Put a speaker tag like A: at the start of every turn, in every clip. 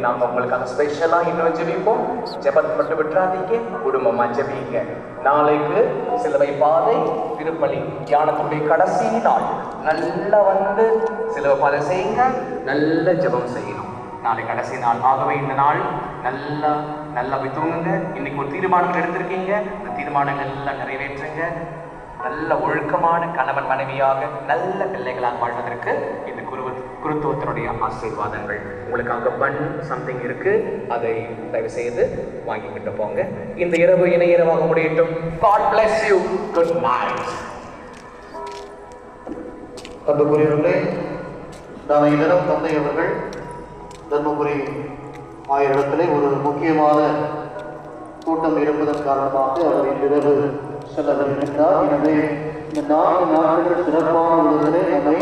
A: நாம் உங்களுக்காக ஸ்பெஷலாக இன்னும் ஜெபிப்போம். ஜெபத்தை மட்டும் விட்டுறாதீங்க, குடும்பமாக ஜெபிங்க. நாளைக்கு சிலுவை பாதை திருப்பலி தியானத்துடைய கடைசி நாள். நல்லா வந்து சிலுவை பாதை செய்யுங்க, நல்ல ஜெபம் செய்யணும். நாளை கடைசி நாள். ஆகவே இந்த நாள் நல்லா போய் தூங்குங்க. இன்னைக்கு ஒரு தீர்மானம் எடுத்திருக்கீங்க, அந்த தீர்மானங்கள் எல்லாம் நிறைவேற்றுங்க. நல்ல ஒழுக்கமான கணவன் மனைவியாக நல்ல பிள்ளைகளாக வாழ்வதற்கு இந்த குருத்துவத்தினுடைய ஆசீர்வாதங்கள். உங்களுக்காக பன் சம்திங் இருக்கு, அதை தயவு செய்து வாங்கிக்கிட்டு போங்க. இந்த இரவு இணை இரவாக முடியட்டும். God bless you. Good night.
B: அன்புக்குரியவர்களே, நாளை தினம் தந்தை அவர்கள் தர்மபுரி ஆயிரத்திலே ஒரு முக்கியமான கூட்டம் இருப்பதன் காரணமாக அவர் இன்றிரவு செல்ல வருகின்றார். எனவே இந்த 4 நாட்கள் சிறப்பான உள்ளதிலே நம்மை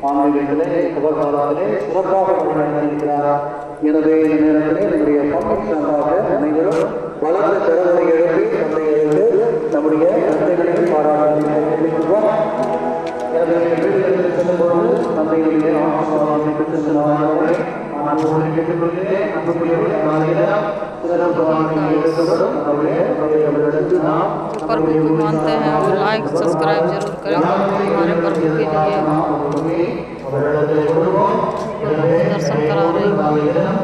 B: ஆன்மீகத்திலே உபகாரத்திலே சிறப்பாக வழிநடத்தியிருக்கிறார். எனவே இந்த நேரத்திலே நம்முடைய பங்கு சார்பாக அனைவரும் வளர்ந்த திறமை எழுப்பி தந்தை எழுந்து நம்முடைய தந்தைகளையும் பாராட்டுவோம். எனவே வீடுகளில் செல்லும்போது தந்தையுடைய ஆசீர்வாதத்தை பெற்று செல்வார்கள்.
C: प्रभु को मानते हैं और लाइक सब्सक्राइब जरूर करें हमारे प्रभु के लिए दर्शन करा रहे हैं।